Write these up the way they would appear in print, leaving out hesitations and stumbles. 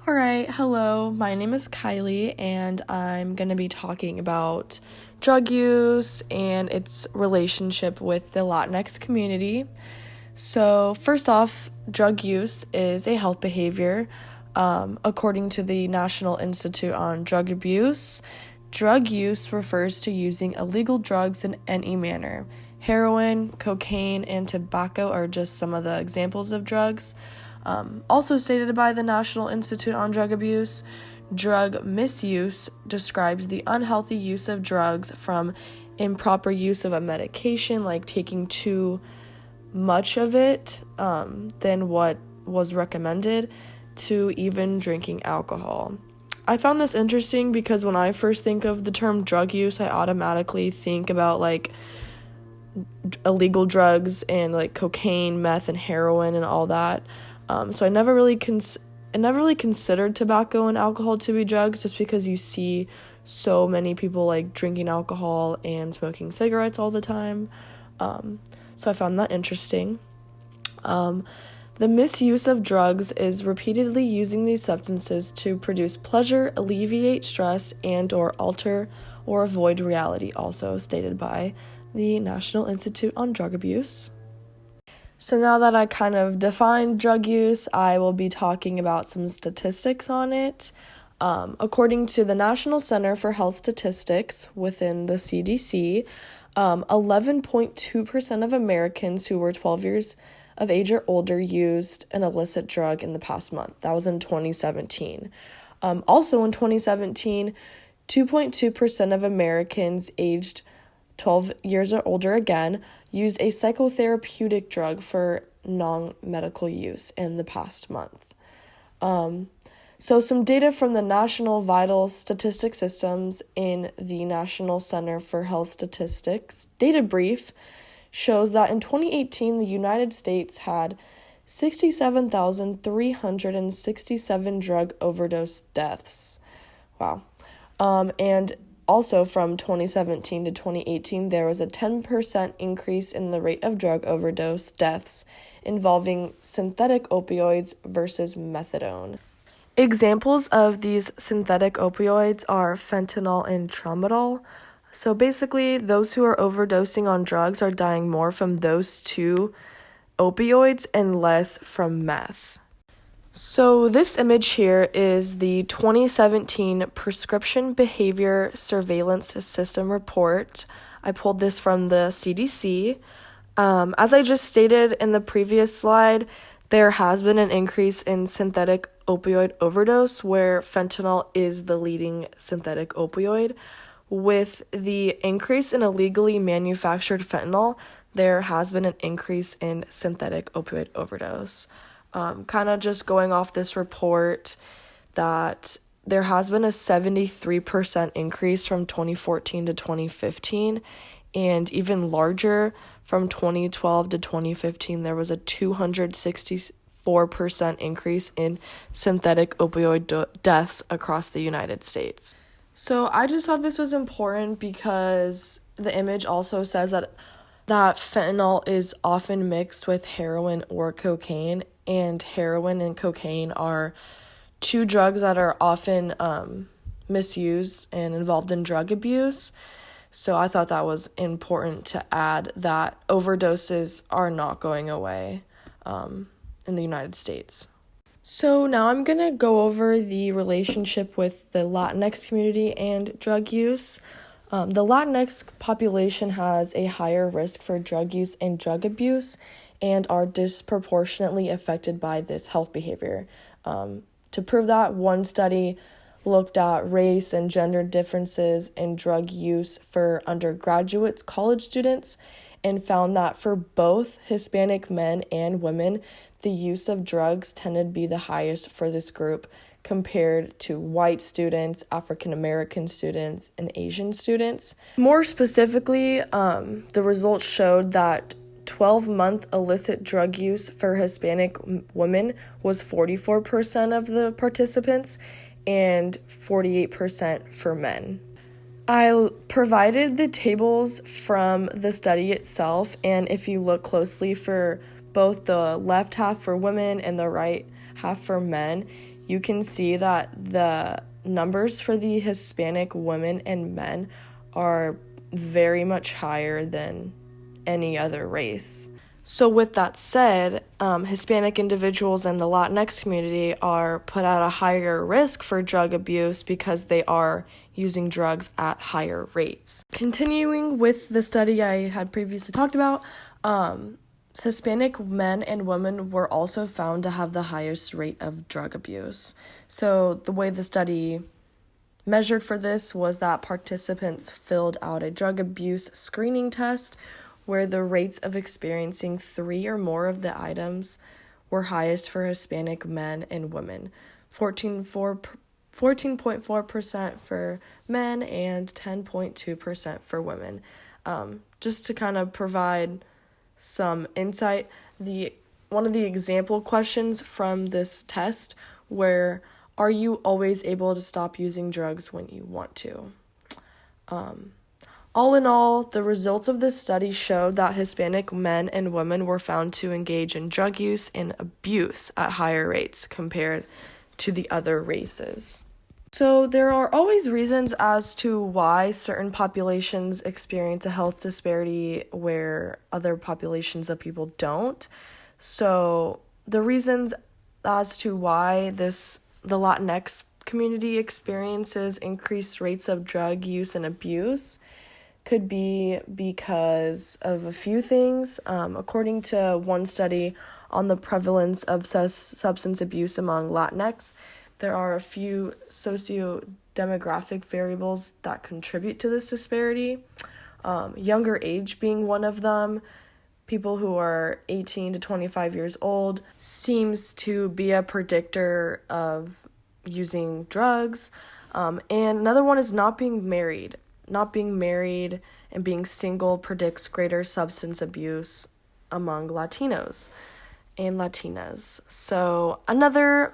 All right, hello. My name is Kylie, and I'm going to be talking about drug use and its relationship with the Latinx community. So, first off, drug use is a health behavior. According to the National Institute on Drug Abuse, drug use refers to using illegal drugs in any manner. Heroin, cocaine, and tobacco are just some of the examples of drugs. Also stated by the National Institute on Drug Abuse, drug misuse describes the unhealthy use of drugs from improper use of a medication, like taking too much of it than what was recommended, to even drinking alcohol. I found this interesting because when I first think of the term drug use, I automatically think about illegal drugs and cocaine, meth, and heroin and all that. So I never really considered tobacco and alcohol to be drugs, just because you see so many people drinking alcohol and smoking cigarettes all the time. So I found that interesting. The misuse of drugs is repeatedly using these substances to produce pleasure, alleviate stress, and or alter or avoid reality, also stated by the National Institute on Drug Abuse. So now that I kind of defined drug use, I will be talking about some statistics on it. According to the National Center for Health Statistics within the CDC, 11.2% of Americans who were 12 years of age or older used an illicit drug in the past month. That was in 2017. Also in 2017, 2.2% of Americans aged 12 years or older again used a psychotherapeutic drug for non-medical use in the past month. So some data from the National Vital Statistics Systems in the National Center for Health Statistics data brief shows that in 2018, the United States had 67,367 drug overdose deaths. Wow. And also, from 2017 to 2018, there was a 10% increase in the rate of drug overdose deaths involving synthetic opioids versus methadone. Examples of these synthetic opioids are fentanyl and tramadol. So basically, those who are overdosing on drugs are dying more from those two opioids and less from meth. So this image here is the 2017 Prescription Behavior Surveillance System report. I pulled this from the CDC. As I just stated in the previous slide, there has been an increase in synthetic opioid overdose, where fentanyl is the leading synthetic opioid. With the increase in illegally manufactured fentanyl, there has been an increase in synthetic opioid overdose. Kind of just going off this report, that there has been a 73% increase from 2014 to 2015, and even larger from 2012 to 2015, there was a 264% increase in synthetic opioid deaths across the United States. So I just thought this was important because the image also says that fentanyl is often mixed with heroin or cocaine, and heroin and cocaine are two drugs that are often misused and involved in drug abuse. So I thought that was important to add, that overdoses are not going away in the United States. So now I'm going to go over the relationship with the Latinx community and drug use. The Latinx population has a higher risk for drug use and drug abuse, and are disproportionately affected by this health behavior. To prove that, one study looked at race and gender differences in drug use for undergraduates, college students, and found that for both Hispanic men and women, the use of drugs tended to be the highest for this group compared to white students, African American students, and Asian students. More specifically, the results showed that 12-month illicit drug use for Hispanic women was 44% of the participants and 48% for men. I provided the tables from the study itself, and if you look closely for both the left half for women and the right half for men, you can see that the numbers for the Hispanic women and men are very much higher than any other race. So with that said, Hispanic individuals in the Latinx community are put at a higher risk for drug abuse because they are using drugs at higher rates. Continuing with the study I had previously talked about, Hispanic men and women were also found to have the highest rate of drug abuse. So the way the study measured for this was that participants filled out a drug abuse screening test where the rates of experiencing 3 or more of the items were highest for Hispanic men and women, 14.4% for men and 10.2% for women. Just to kind of provide some insight, one of the example questions from this test were, are you always able to stop using drugs when you want to? All in all, the results of this study showed that Hispanic men and women were found to engage in drug use and abuse at higher rates compared to the other races. So there are always reasons as to why certain populations experience a health disparity where other populations of people don't. So the reasons as to why the Latinx community experiences increased rates of drug use and abuse could be because of a few things. According to one study on the prevalence of substance abuse among Latinx, there are a few socio-demographic variables that contribute to this disparity. Younger age being one of them. People who are 18 to 25 years old seems to be a predictor of using drugs. And another one is not being married. Not being married and being single predicts greater substance abuse among Latinos and Latinas. So another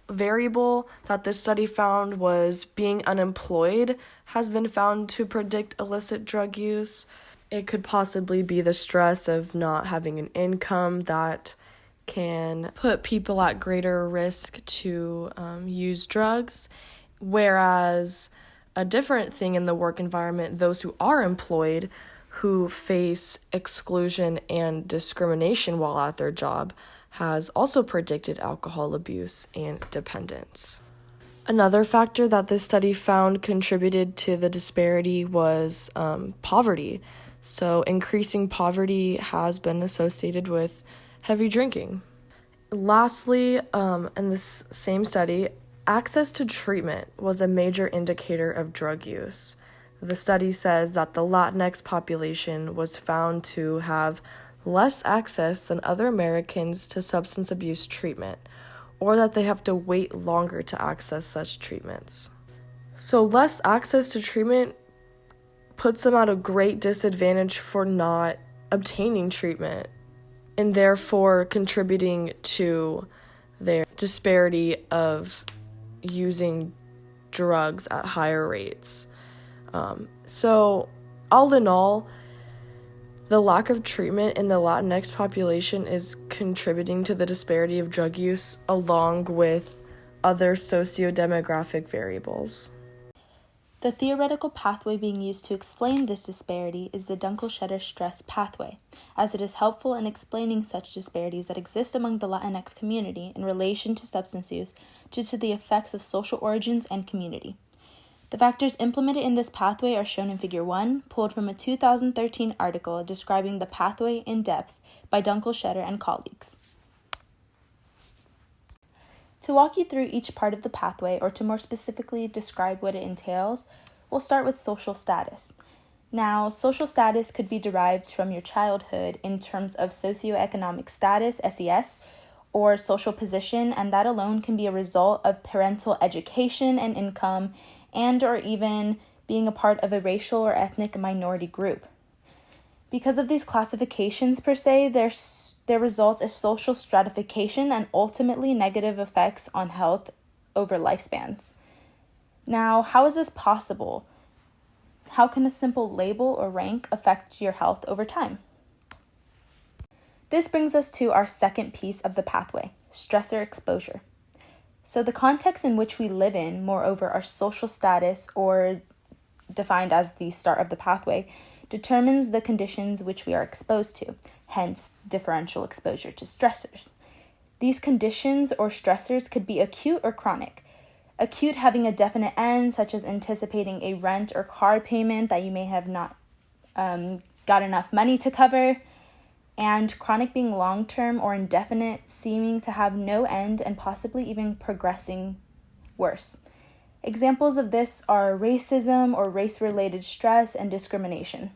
variable that this study found was being unemployed has been found to predict illicit drug use. It could possibly be the stress of not having an income that can put people at greater risk to use drugs, whereas a different thing in the work environment, those who are employed who face exclusion and discrimination while at their job has also predicted alcohol abuse and dependence. Another factor that this study found contributed to the disparity was poverty. So increasing poverty has been associated with heavy drinking. Lastly, in this same study, access to treatment was a major indicator of drug use. The study says that the Latinx population was found to have less access than other Americans to substance abuse treatment, or that they have to wait longer to access such treatments. So less access to treatment puts them at a great disadvantage for not obtaining treatment, and therefore contributing to their disparity of using drugs at higher rates. So all in all, the lack of treatment in the Latinx population is contributing to the disparity of drug use along with other socio-demographic variables. The theoretical pathway being used to explain this disparity is the Dunkel-Schetter stress pathway, as it is helpful in explaining such disparities that exist among the Latinx community in relation to substance use due to the effects of social origins and community. The factors implemented in this pathway are shown in Figure 1, pulled from a 2013 article describing the pathway in depth by Dunkel-Schetter and colleagues. To walk you through each part of the pathway, or to more specifically describe what it entails, we'll start with social status. Now, social status could be derived from your childhood in terms of socioeconomic status, SES, or social position, and that alone can be a result of parental education and income, and or even being a part of a racial or ethnic minority group. Because of these classifications per se, there results a social stratification and ultimately negative effects on health over lifespans. Now, how is this possible? How can a simple label or rank affect your health over time? This brings us to our second piece of the pathway, stressor exposure. So the context in which we live in, moreover, our social status, or defined as the start of the pathway, determines the conditions which we are exposed to, hence differential exposure to stressors. These conditions or stressors could be acute or chronic. Acute having a definite end, such as anticipating a rent or car payment that you may have not got enough money to cover, and chronic being long-term or indefinite, seeming to have no end and possibly even progressing worse. Examples of this are racism or race-related stress and discrimination.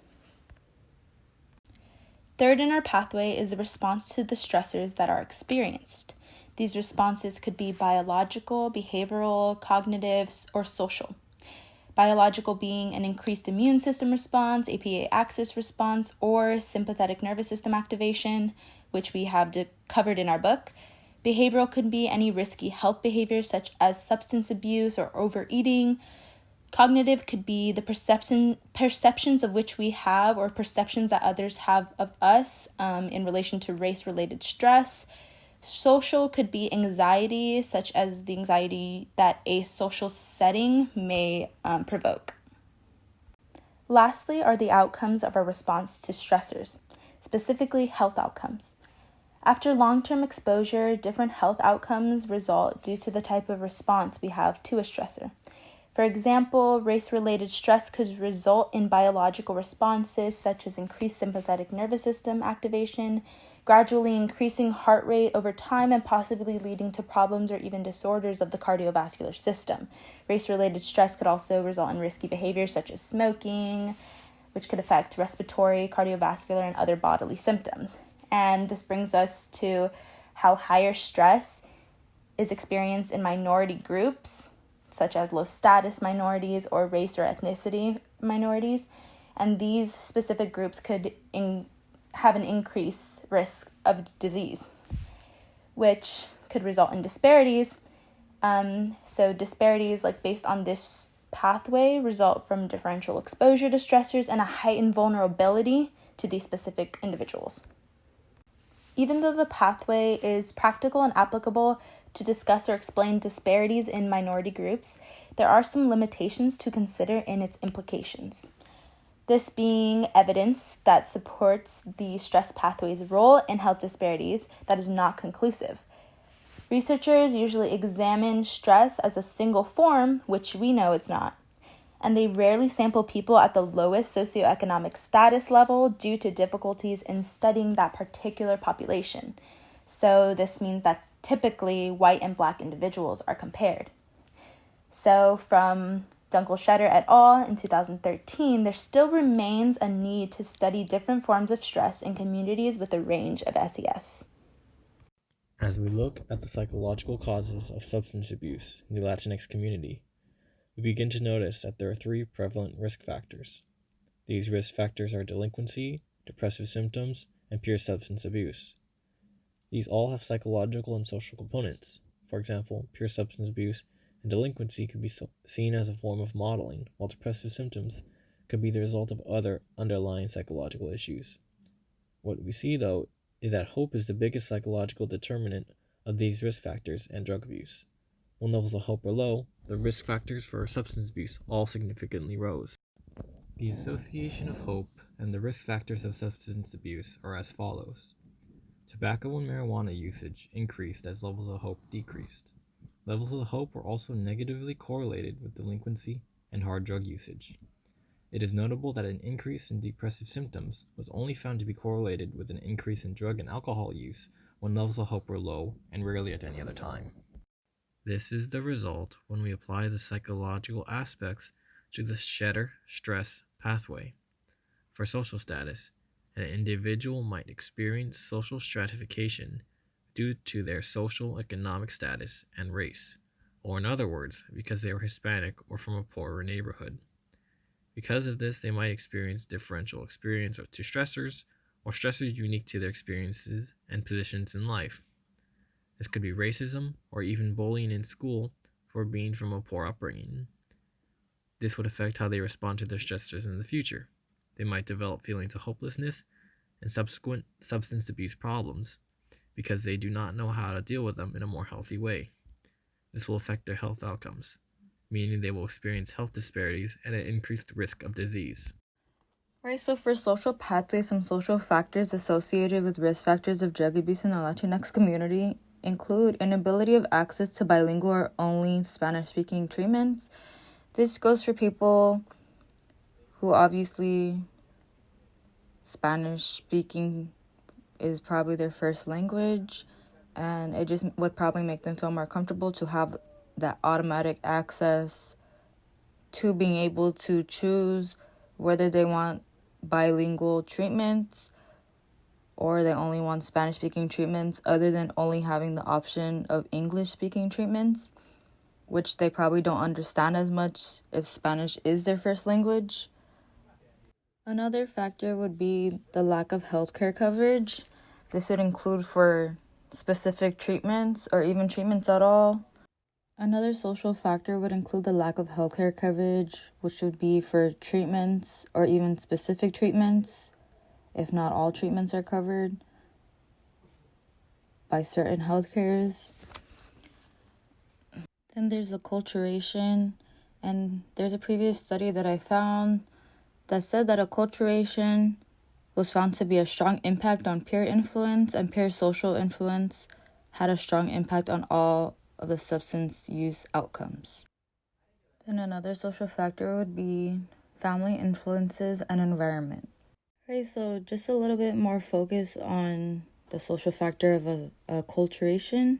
Third in our pathway is the response to the stressors that are experienced. These responses could be biological, behavioral, cognitive, or social. Biological being an increased immune system response, APA axis response, or sympathetic nervous system activation, which we have covered in our book. Behavioral could be any risky health behaviors such as substance abuse or overeating. Cognitive could be the perceptions of which we have or perceptions that others have of us in relation to race-related stress. Social could be anxiety, such as the anxiety that a social setting may provoke. Lastly are the outcomes of our response to stressors, specifically health outcomes. After long-term exposure, different health outcomes result due to the type of response we have to a stressor. For example, race-related stress could result in biological responses such as increased sympathetic nervous system activation, gradually increasing heart rate over time and possibly leading to problems or even disorders of the cardiovascular system. Race-related stress could also result in risky behaviors such as smoking, which could affect respiratory, cardiovascular, and other bodily symptoms. And this brings us to how higher stress is experienced in minority groups, such as low-status minorities or race or ethnicity minorities. And these specific groups could have an increased risk of disease, which could result in disparities. So disparities, like based on this pathway, result from differential exposure to stressors and a heightened vulnerability to these specific individuals. Even though the pathway is practical and applicable to discuss or explain disparities in minority groups, there are some limitations to consider in its implications. This being evidence that supports the stress pathway's role in health disparities that is not conclusive. Researchers usually examine stress as a single form, which we know it's not, and they rarely sample people at the lowest socioeconomic status level due to difficulties in studying that particular population. So this means that typically white and black individuals are compared. So from Dunkel-Shedder et al. In 2013, there still remains a need to study different forms of stress in communities with a range of SES. As we look at the psychological causes of substance abuse in the LatinX community, we begin to notice that there are 3 prevalent risk factors. These risk factors are delinquency, depressive symptoms, and pure substance abuse. These all have psychological and social components. For example, pure substance abuse and delinquency could be seen as a form of modeling, while depressive symptoms could be the result of other underlying psychological issues. What we see, though, is that hope is the biggest psychological determinant of these risk factors and drug abuse. When levels of hope are low, the risk factors for substance abuse all significantly rose. The association of hope and the risk factors of substance abuse are as follows. Tobacco and marijuana usage increased as levels of hope decreased. Levels of hope were also negatively correlated with delinquency and hard drug usage. It is notable that an increase in depressive symptoms was only found to be correlated with an increase in drug and alcohol use when levels of hope were low and rarely at any other time. This is the result when we apply the psychological aspects to the Shedder stress pathway. For social status, an individual might experience social stratification due to their social economic status and race, or in other words, because they were Hispanic or from a poorer neighborhood. Because of this, they might experience differential experience to stressors, or stressors unique to their experiences and positions in life. This could be racism or even bullying in school for being from a poor upbringing. This would affect how they respond to their stressors in the future. They might develop feelings of hopelessness and subsequent substance abuse problems because they do not know how to deal with them in a more healthy way. This will affect their health outcomes, meaning they will experience health disparities and an increased risk of disease. Alright, so for social pathways, some social factors associated with risk factors of drug abuse in the Latinx community include inability of access to bilingual or only Spanish-speaking treatments. This goes for people who obviously Spanish-speaking is probably their first language, and it just would probably make them feel more comfortable to have that automatic access to being able to choose whether they want bilingual treatments or they only want Spanish-speaking treatments, other than only having the option of English-speaking treatments, which they probably don't understand as much if Spanish is their first language. Another factor would be the lack of healthcare coverage. This would include for specific treatments or even treatments at all. Another social factor would include the lack of healthcare coverage, which would be for treatments or even specific treatments, if not all treatments are covered by certain healthcares. Then there's acculturation, and there's a previous study that I found that said that acculturation was found to be a strong impact on peer influence, and peer social influence had a strong impact on all of the substance use outcomes. Then another social factor would be family influences and environment. Okay, so just a little bit more focus on the social factor of acculturation.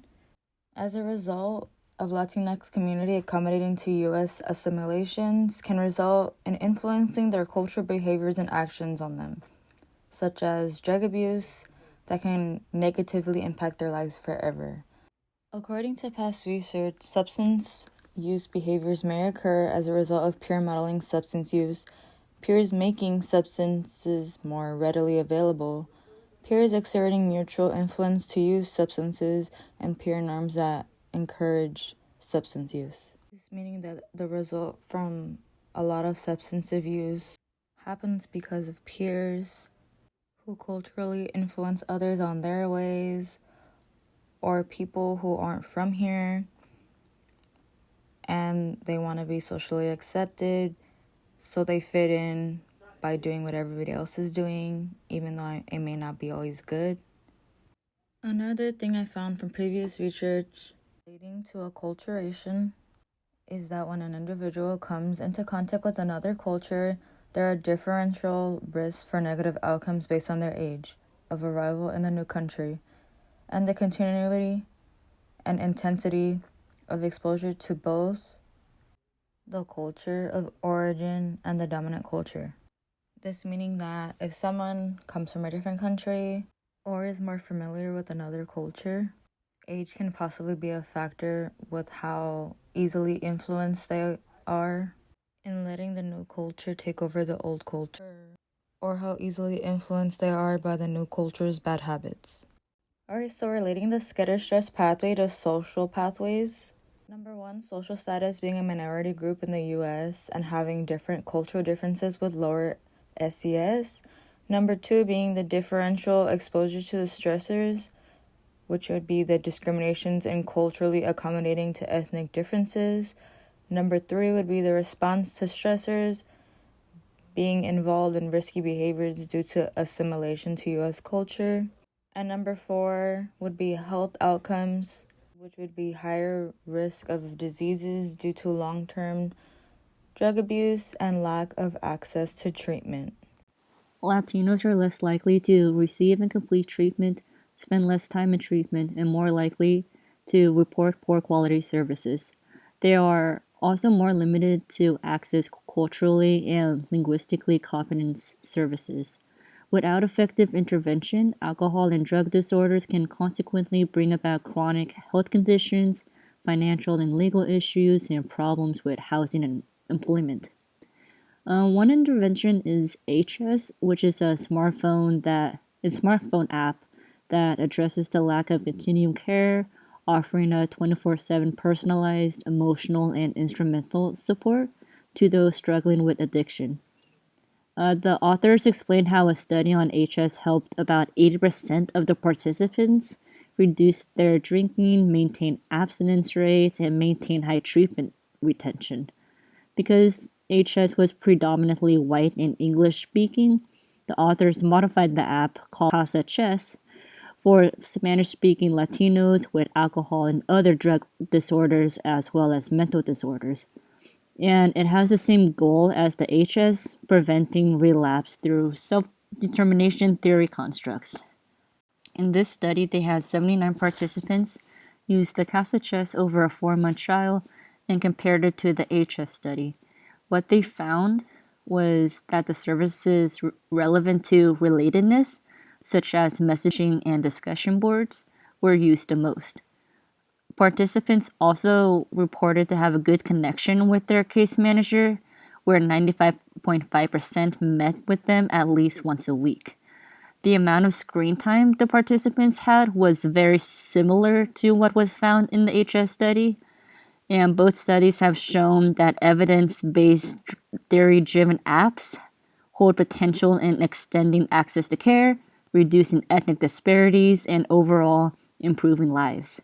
As a result of Latinx community accommodating to U.S. assimilations can result in influencing their cultural behaviors and actions on them, such as drug abuse that can negatively impact their lives forever. According to past research, substance use behaviors may occur as a result of peer modeling substance use, peers making substances more readily available, peers exerting mutual influence to use substances, and peer norms that encourage substance use. This meaning that the result from a lot of substance abuse happens because of peers who culturally influence others on their ways, or people who aren't from here and they want to be socially accepted, so they fit in by doing what everybody else is doing, even though it may not be always good. Another thing I found from previous research leading to acculturation is that when an individual comes into contact with another culture, there are differential risks for negative outcomes based on their age of arrival in the new country, and the continuity and intensity of exposure to both the culture of origin and the dominant culture. This meaning that if someone comes from a different country or is more familiar with another culture, age can possibly be a factor with how easily influenced they are in letting the new culture take over the old culture, or how easily influenced they are by the new culture's bad habits. Alright, so relating the skittish stress pathway to social pathways. Number 1, social status, being a minority group in the U.S. and having different cultural differences with lower SES. Number 2, being the differential exposure to the stressors, which would be the discriminations in culturally accommodating to ethnic differences. Number 3 would be the response to stressors, being involved in risky behaviors due to assimilation to U.S. culture. And number 4 would be health outcomes, which would be higher risk of diseases due to long-term drug abuse and lack of access to treatment. Latinos are less likely to receive incomplete treatment, spend less time in treatment, and more likely to report poor quality services. They are also more limited to access culturally and linguistically competent services. Without effective intervention, alcohol and drug disorders can consequently bring about chronic health conditions, financial and legal issues, and problems with housing and employment. One intervention is HS, which is a smartphone app that addresses the lack of continuum care, offering a 24/7 personalized, emotional, and instrumental support to those struggling with addiction. The authors explain how a study on HS helped about 80% of the participants reduce their drinking, maintain abstinence rates, and maintain high treatment retention. Because HS was predominantly white and English speaking, the authors modified the app called Casa Chess for Spanish speaking Latinos with alcohol and other drug disorders as well as mental disorders. And it has the same goal as the HS, preventing relapse through self determination theory constructs. In this study, they had 79 participants use the Casa Chess over a 4-month trial and compared it to the HS study. What they found was that the services relevant to relatedness, such as messaging and discussion boards, were used the most. Participants also reported to have a good connection with their case manager, where 95.5% met with them at least once a week. The amount of screen time the participants had was very similar to what was found in the HS study, and both studies have shown that evidence-based theory-driven apps hold potential in extending access to care, reducing ethnic disparities, and overall improving lives.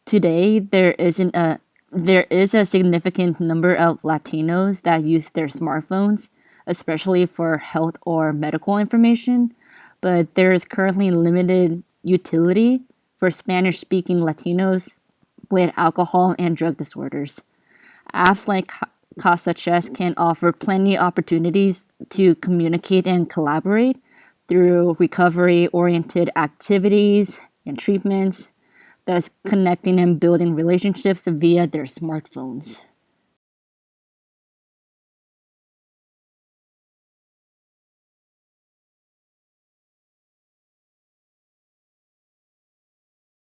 Today, there is a significant number of Latinos that use their smartphones, especially for health or medical information, but there is currently limited utility for Spanish-speaking Latinos with alcohol and drug disorders. Apps like Casa Chess can offer plenty of opportunities to communicate and collaborate through recovery-oriented activities and treatments, thus connecting and building relationships via their smartphones.